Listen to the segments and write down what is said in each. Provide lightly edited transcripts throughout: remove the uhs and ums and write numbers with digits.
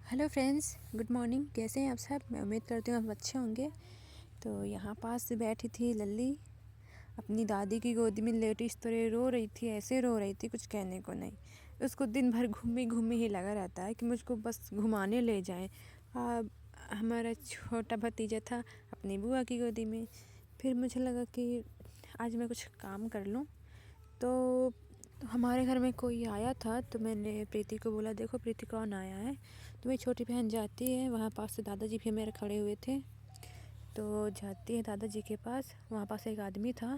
Hello friends, good morning. कैसे हैं आप सब? मैं उम्मीद करती हूँ आप अच्छे होंगे। तो यहाँ पास बैठी थी लल्ली, अपनी दादी की गोदी में लेटी इस तरह रो रही थी, ऐसे रो रही थी कुछ कहने को नहीं। उसको दिन भर घूमी घूमी ही लगा रहता है कि मुझको बस घुमाने ले जाएं। हमारा छोटा भतीजा था अपनी बुआ की गोदी में। फिर मुझे लगा कि आज मैं कुछ काम कर लूँ। तो हमारे घर में कोई आया था, तो मैंने प्रीति को बोला, देखो प्रीति कौन आया है। तो मेरी छोटी बहन जाती है वहाँ पास से, दादाजी भी मेरे खड़े हुए थे, तो जाती है दादाजी के पास। वहाँ पास एक आदमी था,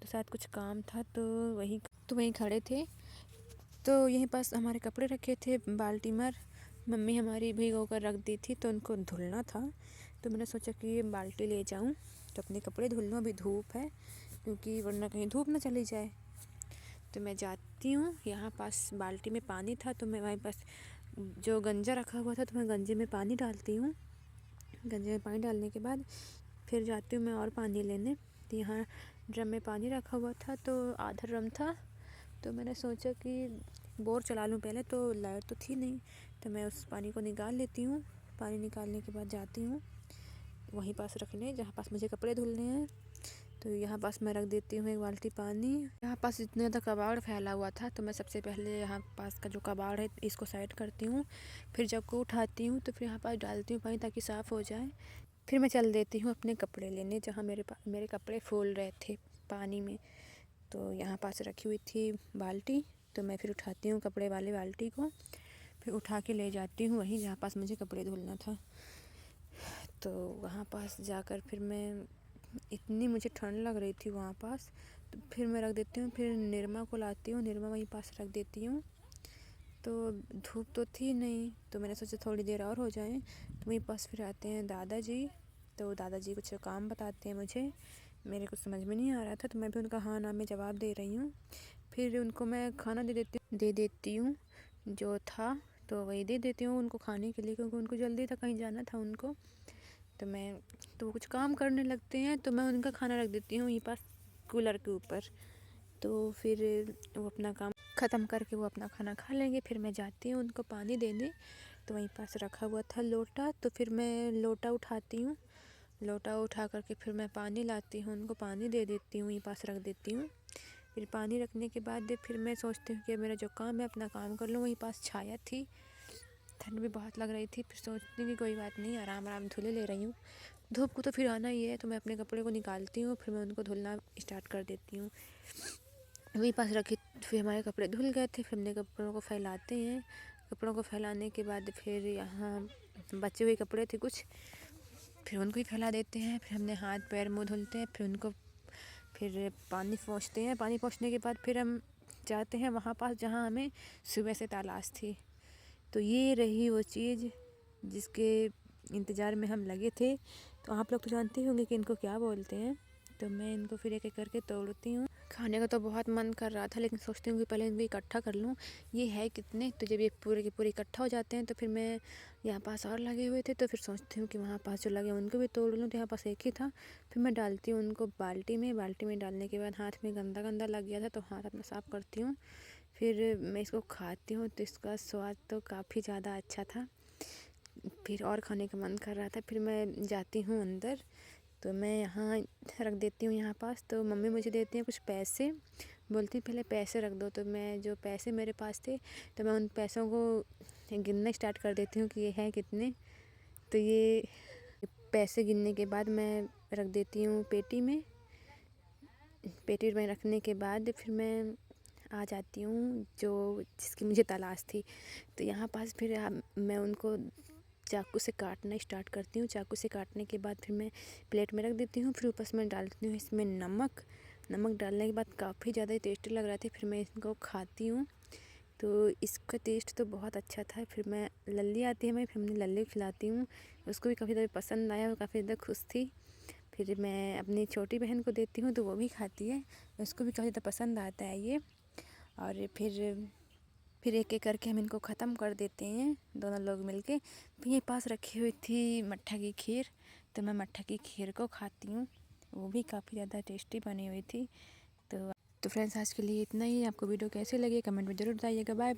तो शायद कुछ काम था, तो वहीं खड़े थे। तो यहीं पास हमारे कपड़े रखे थे बाल्टी में, मम्मी हमारी भिगो कर रख दी थी, तो उनको धुलना था। तो मैंने सोचा कि ये बाल्टी ले जाऊँ तो अपने कपड़े धुल लूँ, अभी धूप है, क्योंकि वरना कहीं धूप ना चली जाए। तो मैं जाती हूँ, यहाँ पास बाल्टी में पानी था, तो मैं वहीं पास जो गंजा रखा हुआ था, तो मैं गंजे में पानी डालती हूँ। गंजे में पानी डालने के बाद फिर जाती हूँ मैं और पानी लेने। तो यहाँ ड्रम में पानी रखा हुआ था, तो आधा ड्रम था। तो मैंने सोचा कि बोर चला लूँ पहले, तो लाइट तो थी नहीं, तो मैं उस पानी को निकाल लेती हूँ। पानी निकालने के बाद जाती हूँ वहीं पास रखने जहाँ पास मुझे कपड़े धुलने हैं। तो यहाँ पास मैं रख देती हूँ एक बाल्टी पानी। यहाँ पास इतना ज़्यादा कबाड़ फैला हुआ था, तो मैं सबसे पहले यहाँ पास का जो कबाड़ है इसको साइड करती हूँ। फिर जब को उठाती हूँ तो फिर यहाँ पास डालती हूँ पानी ताकि साफ़ हो जाए। फिर मैं चल देती हूँ अपने कपड़े लेने, जहाँ मेरे कपड़े फूल रहे थे पानी में। तो यहाँ पास रखी हुई थी बाल्टी, तो मैं फिर उठाती हूँ कपड़े वाले बाल्टी को, फिर उठा के ले जाती हूँ वहीं जहाँ पास मुझे कपड़े धुलना था। तो वहाँ पास जाकर फिर मैं, इतनी मुझे ठंड लग रही थी वहाँ पास, तो फिर मैं रख देती हूँ। फिर निरमा को लाती हूँ, निरमा वहीं पास रख देती हूँ। तो धूप तो थी नहीं, तो मैंने सोचा थोड़ी देर और हो जाए। तो वहीं पास फिर आते हैं दादाजी। तो दादाजी कुछ काम बताते हैं मुझे, मेरे कुछ समझ में नहीं आ रहा था, तो मैं भी उनका हाँ ना में जवाब दे रही हूँ। फिर उनको मैं खाना दे देती हूँ जो था, तो वही दे देती हूँ उनको खाने के लिए, क्योंकि उनको जल्दी था, कहीं जाना था उनको। तो वो कुछ काम करने लगते हैं, तो मैं उनका खाना रख देती हूँ यहीं पास कूलर के ऊपर। तो फिर वो अपना काम ख़त्म करके वो अपना खाना खा लेंगे। फिर मैं जाती हूँ उनको पानी देने, तो वहीं पास रखा हुआ था लोटा, तो फिर मैं लोटा उठाती हूँ। लोटा उठा करके फिर मैं पानी लाती हूँ, उनको पानी दे देती हूँ, वहीं पास रख देती हूँ। फिर पानी रखने के बाद फिर मैं सोचती हूँ कि मेरा जो काम है अपना काम कर लूँ। वहीं पास छाया थी, ठंड भी बहुत लग रही थी। फिर सोचती हूँ कि कोई बात नहीं, आराम आराम धुले ले रही हूँ, धूप को तो फिर आना ही है। तो मैं अपने कपड़े को निकालती हूँ, फिर मैं उनको धुलना स्टार्ट कर देती हूँ। वहीं पास रखी, फिर हमारे कपड़े धुल गए थे। फिर हमने कपड़ों को फैलाते हैं। कपड़ों को फैलाने के बाद फिर यहाँ बचे हुए कपड़े थे कुछ, फिर उनको ही फैला देते हैं। फिर हमने हाथ पैर मुँह धुलते हैं, फिर उनको फिर पानी पोंछते हैं। पानी पोंछने के बाद फिर हम जाते हैं वहाँ पास जहाँ हमें सुबह से तलाश थी। तो ये रही वो चीज़ जिसके इंतज़ार में हम लगे थे। तो आप लोग तो जानते होंगे कि इनको क्या बोलते हैं। तो मैं इनको फिर एक एक करके तोड़ती हूँ। खाने का तो बहुत मन कर रहा था, लेकिन सोचती हूँ कि पहले इनको इकट्ठा कर लूँ। ये है कितने, तो जब ये पूरे के पूरे इकट्ठा हो जाते हैं तो फिर मैं, यहाँ पास और लगे हुए थे, तो फिर सोचती हूँ कि वहाँ पास जो लगे उनको भी तोड़ लूँ। तो यहाँ पास एक ही था। फिर मैं डालती हूँ उनको बाल्टी में डालने के बाद हाथ में गंदा गंदा लग गया था, तो हाथ अपना साफ़ करती हूँ। फिर मैं इसको खाती हूँ, तो इसका स्वाद तो काफ़ी ज़्यादा अच्छा था। फिर और खाने का मन कर रहा था। फिर मैं जाती हूँ अंदर, तो मैं यहाँ रख देती हूँ यहाँ पास। तो मम्मी मुझे देती हैं कुछ पैसे, बोलती पहले पैसे रख दो। तो मैं जो पैसे मेरे पास थे, तो मैं उन पैसों को गिनना स्टार्ट कर देती हूँ कि ये है कितने। तो ये पैसे गिनने के बाद मैं रख देती हूँ पेटी में। पेटी में रखने के बाद फिर मैं आ जाती हूँ जो जिसकी मुझे तलाश थी। तो यहाँ पास फिर मैं उनको चाकू से काटना स्टार्ट करती हूँ। चाकू से काटने के बाद फिर मैं प्लेट में रख देती हूँ। फिर ऊपर से मैं डालती हूँ इसमें नमक। नमक डालने के बाद काफ़ी ज़्यादा ही टेस्टी लग रहा था। फिर मैं इसको खाती हूँ, तो इसका टेस्ट तो बहुत अच्छा था। फिर मैं, लल्ली आती है मैं, फिर मैं लल्ली खिलाती हूँ, उसको भी काफ़ी ज़्यादा पसंद आया, वो काफ़ी ज़्यादा खुश थी। फिर मैं अपनी छोटी बहन को देती हूँ, तो वो भी खाती है, उसको भी काफ़ी ज़्यादा पसंद आता है ये। और फिर एक एक करके हम इनको ख़त्म कर देते हैं दोनों लोग मिलके। फिर ये पास रखी हुई थी मट्ठा की खीर, तो मैं मट्ठा की खीर को खाती हूँ, वो भी काफ़ी ज़्यादा टेस्टी बनी हुई थी। तो फ्रेंड्स, आज के लिए इतना ही। आपको वीडियो कैसे लगे कमेंट में ज़रूर बताइएगा। बाय।